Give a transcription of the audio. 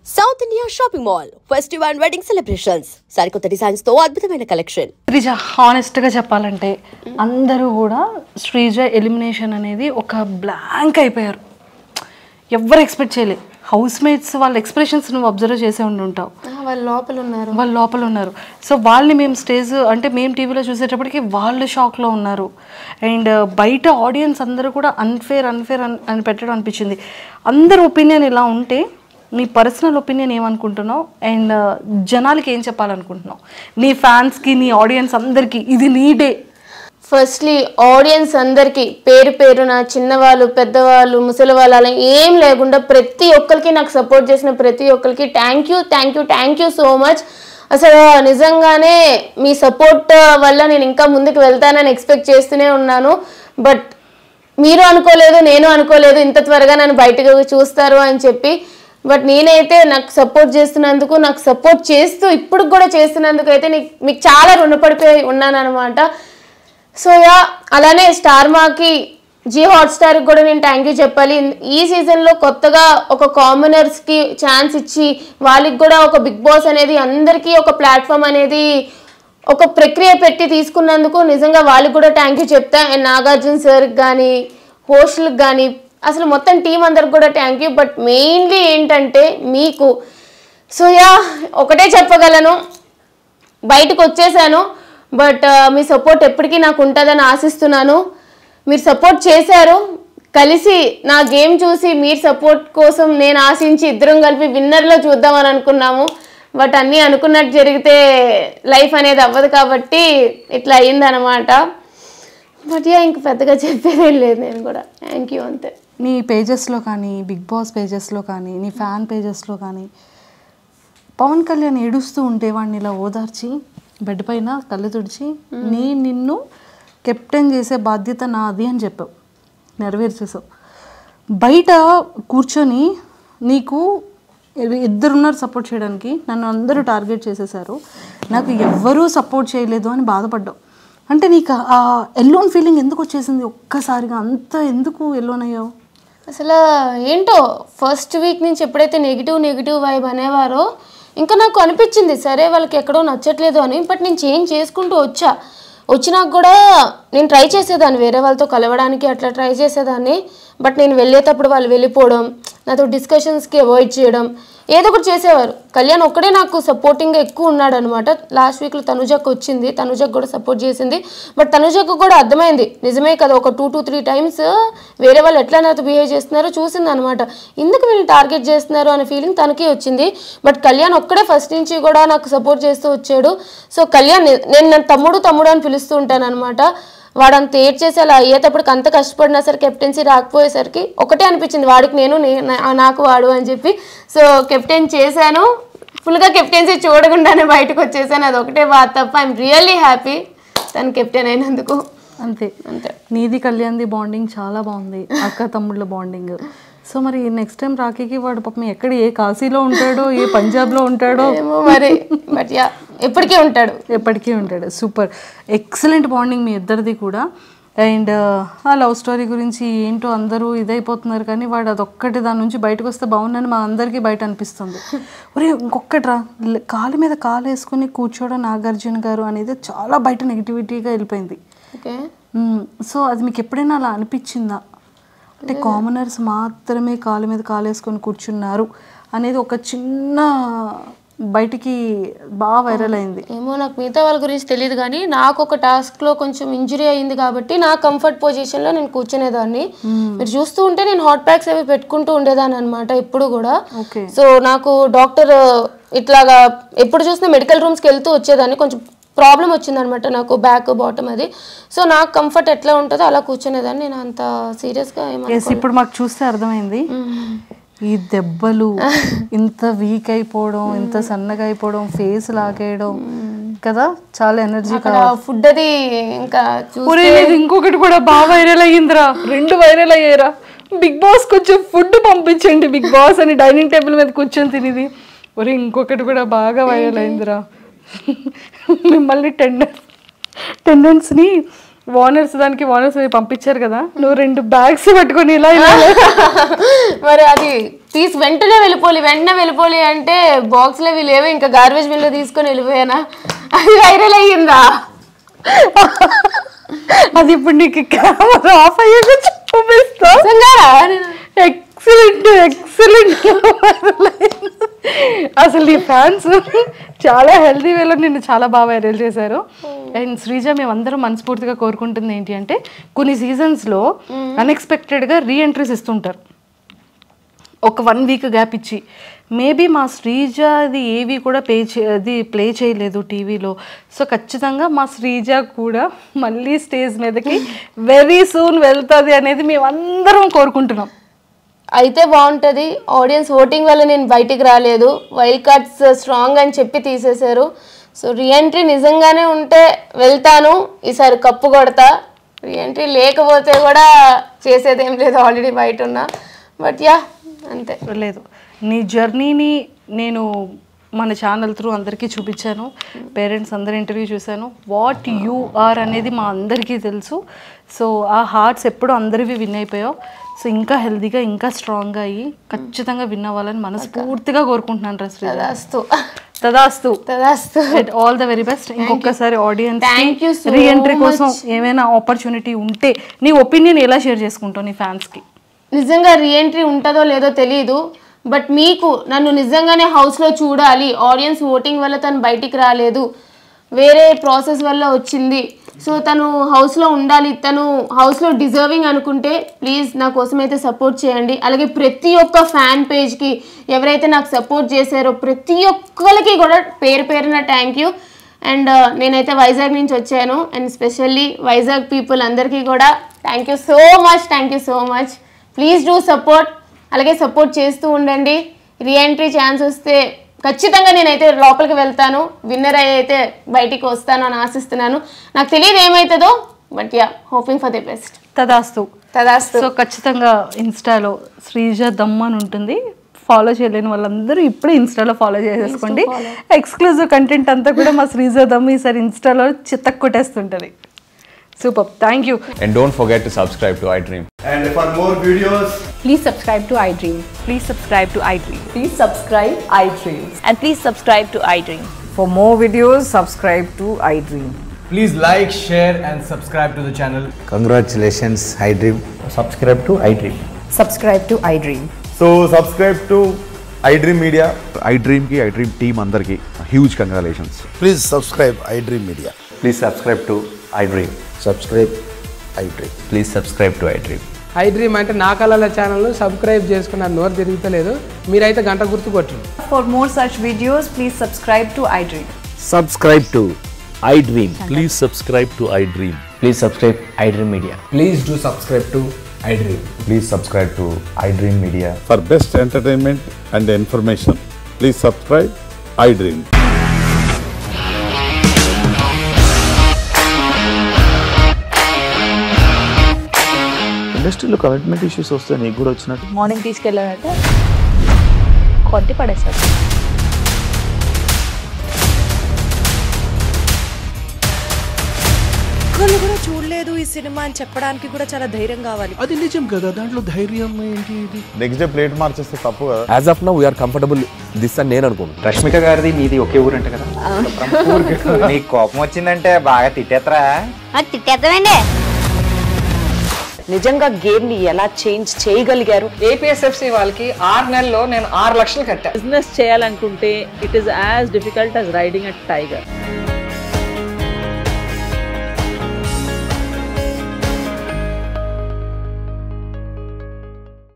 South India Shopping Mall Festival and Wedding Celebrations సరికొత్త designs తో అద్భుతమైన కలెక్షన్. శ్రీజ హానెస్ట్ గా చెప్పాలంటే అందరూ కూడా శ్రీజ ఎలిమినేషన్ అనేది ఒక బ్లాంక్ అయిపోయారు. ఎవరు ఎక్స్పెక్ట్ చేయలే. హౌస్ మేట్స్ వాళ్ళ ఎక్స్ప్రెషన్స్ నువ్వు అబ్జర్వ్ చేసే ఉంటావు. వాళ్ళు లోపల ఉన్నారు. సో వాళ్ళని మేము స్టేజ్ అంటే మేము టీవీలో చూసేటప్పటికి వాళ్ళు షాక్లో ఉన్నారు. అండ్ బయట ఆడియన్స్ అందరూ కూడా అన్ఫేర్ అని పెట్టడం అనిపించింది. అందరి ఒపీనియన్ ఇలా ఉంటే నీ పర్సనల్ ఒపీనియన్ ఏమనుకుంటున్నావు అండ్ జనాలకి ఏం చెప్పాలనుకుంటున్నావు, నీ ఫ్యాన్స్కి నీ ఆడియన్స్ అందరికీ ఇది నీ డే? ఫస్ట్లీ ఆడియన్స్ అందరికీ పేరు పేరున చిన్నవాళ్ళు పెద్దవాళ్ళు ముసలి వాళ్ళు అలా ఏం లేకుండా ప్రతి ఒక్కరికి నాకు సపోర్ట్ చేసిన ప్రతి ఒక్కరికి థ్యాంక్ యూ సో మచ్. అసలు నిజంగానే మీ సపోర్ట్ వల్ల నేను ఇంకా ముందుకు వెళ్తానని ఎక్స్పెక్ట్ చేస్తూనే ఉన్నాను. బట్ మీరు అనుకోలేదు, నేను అనుకోలేదు ఇంత త్వరగా నన్ను బయటకు చూస్తారు అని చెప్పి. బట్ నేనైతే నాకు సపోర్ట్ చేస్తున్నందుకు, నాకు సపోర్ట్ చేస్తూ ఇప్పుడు కూడా చేస్తున్నందుకు అయితే మీకు చాలా రుణపడిపోయి ఉన్నాను అనమాట. సో అలానే స్టార్ మాకి జీ హాట్స్టార్కి కూడా నేను థ్యాంక్ యూ చెప్పాలి. ఈ సీజన్లో కొత్తగా ఒక కామనర్స్కి ఛాన్స్ ఇచ్చి వాళ్ళకి కూడా ఒక బిగ్ బాస్ అనేది అందరికీ ఒక ప్లాట్ఫామ్ అనేది ఒక ప్రక్రియ పెట్టి తీసుకున్నందుకు నిజంగా వాళ్ళకి కూడా థ్యాంక్ యూ చెప్తా. అండ్ నాగార్జున సార్కి కానీ హోస్టులకు కానీ అసలు మొత్తం టీం అందరికి కూడా థ్యాంక్ యూ. బట్ మెయిన్లీ ఏంటంటే మీకు సో ఒకటే చెప్పగలను, బయటకు వచ్చేసాను బట్ మీ సపోర్ట్ ఎప్పటికీ నాకు ఉంటుందని ఆశిస్తున్నాను. మీరు సపోర్ట్ చేశారు, కలిసి నా గేమ్ చూసి మీరు సపోర్ట్ కోసం నేను ఆశించి ఇద్దరం కలిపి విన్నర్లో చూద్దామని అనుకున్నాము. బట్ అన్నీ అనుకున్నట్టు జరిగితే లైఫ్ అనేది అవ్వదు కాబట్టి ఇట్లా అయ్యిందనమాట. బట్ ఇంక పెద్దగా చెప్పేదేం లేదు, నేను కూడా థ్యాంక్ యూ అంతే. నీ పేజెస్లో కానీ బిగ్ బాస్ పేజెస్లో కానీ నీ ఫ్యాన్ పేజెస్లో కానీ పవన్ కళ్యాణ్ ఏడుస్తూ ఉంటే వాడిని ఇలా ఓదార్చి బెడ్ పైన కళ్ళు తుడిచి నిన్ను కెప్టెన్ చేసే బాధ్యత నాది అని చెప్పావు, నెరవేర్చేసావు. బయట కూర్చొని నీకు ఇద్దరున్నారు సపోర్ట్ చేయడానికి, నన్ను అందరూ టార్గెట్ చేసేసారు, నాకు ఎవ్వరూ సపోర్ట్ చేయలేదు అని బాధపడ్డావు. అంటే నీకు ఆ ఎల్లోన్ ఫీలింగ్ ఎందుకు వచ్చేసింది ఒక్కసారిగా? అంత ఎందుకు ఎల్లోన్ అయ్యావు? అసలు ఏంటో ఫస్ట్ వీక్ నుంచి ఎప్పుడైతే నెగిటివ్ వైబ్ అనేవారో ఇంకా నాకు అనిపించింది సరే వాళ్ళకి ఎక్కడో నచ్చట్లేదు అని. బట్ నేను చేంజ్ చేసుకుంటూ వచ్చినాక కూడా నేను ట్రై చేసేదాన్ని వేరే వాళ్ళతో కలవడానికి, అట్లా ట్రై చేసేదాన్ని. బట్ నేను వెళ్ళేటప్పుడు వాళ్ళు వెళ్ళిపోవడం, నాతో డిస్కషన్స్కి అవాయిడ్ చేయడం, ఏదో ఒకటి చేసేవారు. కళ్యాణ్ ఒక్కడే నాకు సపోర్టింగ్గా ఎక్కువ ఉన్నాడు అనమాట. లాస్ట్ వీక్లో తనుజకు వచ్చింది, తనుజకు కూడా సపోర్ట్ చేసింది. బట్ తనుజకు కూడా అర్థమైంది నిజమే కదా, ఒక 2 to 3 times వేరే వాళ్ళు ఎట్లా నాతో బిహేవ్ చేస్తున్నారో చూసింది అనమాట. ఎందుకు వీళ్ళు టార్గెట్ చేస్తున్నారు అనే ఫీలింగ్ తనకే వచ్చింది. బట్ కళ్యాణ్ ఒక్కడే ఫస్ట్ నుంచి కూడా నాకు సపోర్ట్ చేస్తూ వచ్చాడు. సో కళ్యాణ్ నేను నన్ను తమ్ముడు అని పిలుస్తూ ఉంటాను అనమాట. వాడంత ఏడ్ చేసి అలా అయ్యేటప్పటికి అంత కష్టపడినా సరే కెప్టెన్సీ రాకపోయేసరికి ఒకటే అనిపించింది, వాడికి నేను నాకు వాడు అని చెప్పి. సో కెప్టెన్ చేశాను, ఫుల్గా కెప్టెన్సీ చూడకుండానే బయటకు వచ్చేసాను. అది ఒకటే బాధ తప్ప ఐఎమ్ రియల్లీ హ్యాపీ తను కెప్టెన్ అయినందుకు. అంతే. నీది కళ్యాణ్ది బాండింగ్ చాలా బాగుంది, అక్క తమ్ముళ్ళ బాండింగ్. సో మరి నెక్స్ట్ టైం రాఖీకి వాడు పాపం ఎక్కడ ఏ కాశీలో ఉంటాడో ఏ పంజాబ్లో ఉంటాడో ఏమో మరి. బట్ ఎప్పటికీ ఉంటాడు. సూపర్ ఎక్సలెంట్ బాండింగ్ మీ ఇద్దరిది కూడా. అండ్ ఆ లవ్ స్టోరీ గురించి ఏంటో అందరూ ఇదైపోతున్నారు కానీ వాడు అదొక్కటి దాని నుంచి బయటకు వస్తే బాగుందని మా అందరికీ బయట అనిపిస్తుంది. ఒరే ఇంకొక్కట్రా, కాలు మీద కాలు వేసుకుని కూర్చోవడం నాగార్జున గారు అనేది చాలా బయట నెగిటివిటీగా వెళ్ళిపోయింది. సో అది మీకు ఎప్పుడైనా అలా అనిపించిందా? అంటే కామనర్స్ మాత్రమే కాలు మీద కాలు వేసుకొని కూర్చున్నారు అనేది ఒక చిన్న బయటికి బాగా వైరల్ అయింది. ఏమో నాకు మిగతా వాళ్ళ గురించి తెలియదు కానీ నాకు ఒక టాస్క్లో కొంచెం ఇంజరీ అయింది కాబట్టి నా కంఫర్ట్ పొజిషన్లో నేను కూర్చునేదాన్ని. మీరు చూస్తూ ఉంటే నేను హాట్ ప్యాక్స్ అవి పెట్టుకుంటూ ఉండేదాన్ని అనమాట ఎప్పుడు కూడా. సో నాకు డాక్టర్ ఇట్లాగా ఎప్పుడు చూసినా మెడికల్ రూమ్స్కి వెళ్తూ వచ్చేదాన్ని. కొంచెం ప్రాబ్లం వచ్చిందనమాట నాకు, బ్యాక్ బాటమ్ అది. సో నాకు కంఫర్ట్ ఎట్లా ఉంటుందో అలా కూర్చునేదాన్ని. నేను అంత సీరియస్గా ఇప్పుడు మాకు చూస్తే అర్థమైంది ఈ దెబ్బలు, ఇంత వీక్ అయిపోవడం, ఇంత సన్నగా అయిపోవడం, ఫేస్ లాగేయడం కదా, చాలా ఎనర్జీ ఫుడ్ అది. ఇంకా ఇంకొకటి కూడా బాగా వైరల్ అయ్యిందిరా, 2 వైరల్ అయ్యారా. బిగ్ బాస్ కొంచెం ఫుడ్ పంపించండి బిగ్ బాస్ అని డైనింగ్ టేబుల్ మీద కూర్చొని తినేది. ఒరే ఇంకొకటి కూడా బాగా వైరల్ అయిందిరా, మిమ్మల్ని టెండెన్స్ని ఓనర్స్ దానికి ఓనర్స్ పంపించారు కదా, నువ్వు 2 బ్యాగ్స్ పట్టుకొని ఇలా ఇలా మరి అది వెంటనే వెళ్ళిపోలి అంటే బాక్స్లో లేవు, ఇంకా గార్బేజ్ బిన్లో తీసుకొని వెళ్ళిపోయానా, అది వైరల్ అయ్యిందా? అది ఇప్పుడు నీకు కెమెరా ఆఫ్ అయ్యాక చూపిస్తా. ఎక్సలెంట్ అసలు నీ ఫ్యాన్స్ చాలా హెల్తీ వేలో నిన్ను చాలా బాగా వైరల్ చేశారు. అండ్ శ్రీజ, మేమందరం మనస్ఫూర్తిగా కోరుకుంటుంది ఏంటి అంటే కొన్ని సీజన్స్లో అన్ఎక్స్పెక్టెడ్గా రీఎంట్రీస్ ఇస్తుంటారు, ఒక 1 వీక్ గ్యాప్ ఇచ్చి. మేబీ మా శ్రీజ అది ఏవి కూడా ప్లే చేయలేదు టీవీలో. సో ఖచ్చితంగా మా శ్రీజ కూడా మళ్ళీ స్టేజ్ మీదకి వెరీ సూన్ వెళ్తుంది అనేది మేమందరం కోరుకుంటున్నాం. అయితే బాగుంటుంది. ఆడియన్స్ ఓటింగ్ వల్ల నేను బయటికి రాలేదు, వైల్డ్ కార్డ్స్ స్ట్రాంగ్ అని చెప్పి తీసేశారు. సో రీఎంట్రీ నిజంగానే ఉంటే వెళ్తాను, ఈసారి కప్పు కొడతా. రీఎంట్రీ లేకపోతే కూడా చేసేదేం లేదు, ఆల్రెడీ బయట ఉన్నా. బట్ యా అంతే. లేదు, నీ జర్నీని నేను మన ఛానల్ త్రూ అందరికీ చూపించాను, పేరెంట్స్ అందరి ఇంటర్వ్యూ చూశాను. వాట్ యూ ఆర్ అనేది మా అందరికీ తెలుసు. సో ఆ హార్ట్స్ ఎప్పుడు అందరివి విన్ అయిపోయావు. సో ఇంకా హెల్దీగా ఇంకా స్ట్రాంగ్గా అయ్యి ఖచ్చితంగా విన్ అవ్వాలని మనస్ఫూర్తిగా కోరుకుంటున్నాను. తదాస్తు ఆల్ ద వెరీ బెస్ట్. ఇంకొకసారి ఆడియన్స్ రీఎంట్రీ కోసం ఏమైనా ఆపర్చునిటీ ఉంటే నీ ఒపీనియన్ ఎలా షేర్ చేసుకుంటావు నీ ఫ్యాన్స్కి? నిజంగా రీఎంట్రీ ఉంటుందో లేదో తెలియదు, బట్ మీకు నన్ను నిజంగానే హౌస్లో చూడాలి, ఆడియన్స్ ఓటింగ్ వల్ల తను బయటికి రాలేదు, వేరే ప్రాసెస్ వల్ల వచ్చింది, సో తను హౌస్లో ఉండాలి, తను హౌస్లో డిజర్వింగ్ అనుకుంటే ప్లీజ్ నా కోసం అయితే సపోర్ట్ చేయండి. అలాగే ప్రతి ఒక్క ఫ్యాన్ పేజ్కి ఎవరైతే నాకు సపోర్ట్ చేశారో ప్రతి ఒక్కరికి కూడా పేరున థ్యాంక్ యూ. అండ్ నేనైతే వైజాగ్ నుంచి వచ్చాను, అండ్ స్పెషల్లీ వైజాగ్ పీపుల్ అందరికీ కూడా thank you so much. Please do support, అలాగే సపోర్ట్ చేస్తూ ఉండండి. రీఎంట్రీ ఛాన్స్ వస్తే ఖచ్చితంగా నేనైతే లోపలికి వెళ్తాను, విన్నర్ అయితే బయటికి వస్తాను అని ఆశిస్తున్నాను. నాకు తెలియదు ఏమవుతుందో, but yeah hoping for the best. తదాస్తు. సో ఖచ్చితంగా ఇన్స్టాలో శ్రీజ దమ్ అని ఉంటుంది, ఫాలో చేయలేని వాళ్ళందరూ ఇప్పుడే ఇన్స్టాలో ఫాలో చేసేసుకోండి. ఎక్స్క్లూజివ్ కంటెంట్ అంతా కూడా మా శ్రీజ దమ్ ఈసారి ఇన్స్టాలో చిత్తకు కొట్టేస్తుంటుంది. Super. Thank you. And don't forget to subscribe to iDream. And for more videos, please subscribe to iDream. Please subscribe to iDream. Please subscribe iDream. And please subscribe to iDream. For more videos, subscribe to iDream. please like, share and subscribe to the channel. Congratulations, iDream. Subscribe to iDream. Subscribe to iDream. So subscribe to iDream Media. iDream ki iDream team andarki huge congratulations. Please subscribe iDream Media. Please subscribe to iDream. Subscribe iDream. Please subscribe to iDream. iDream అంటే నా కళల channel subscribe చేసుకున్న నోరు తిరుగుతలేదు, మీరైతే గంట గుర్తు కొట్టండి. For more such videos, please subscribe to iDream. Subscribe to iDream. Please subscribe to iDream. Please subscribe iDream Media. Please do subscribe to iDream. Please subscribe to iDream Media. For best entertainment and information, please subscribe iDream. ఇండస్ట్రీలో commitment issues వస్తే నీకు కూడా వచ్చినట్టు morning తీసుకెళ్ళాడంటే కొట్టి పడేస్తాడు. ఒక్కళ్ళు కూడా చూడలేదు ఈ సినిమా అని చెప్పడానికి కూడా చాలా ధైర్యం కావాలి. అది నిజం కదా, దాంట్లో ధైర్యం ఏంటి? ఇది నెక్స్ట్ డే ప్లేట్ మార్చేస్తే తప్పు కదా. As of now we're comfortable this అని నేను అనుకుంటున్నాను. రష్మిక గారిది మీది ఒకే ఊరు అంట కదా. నీకు కోపం వచ్చిందంటే బాగా తిట్టేత్తరా? తిట్టేద్దామండి. నిజంగా గేమ్ ని ఎలా చేంజ్ చేయగలిగారు? ఏపీఎస్ఎఫ్సి వాళ్ళకి 6 నెలల్లో నేను 6 లక్షలు కట్టా. బిజినెస్ చేయాలనుకుంటే it is as difficult as riding a tiger.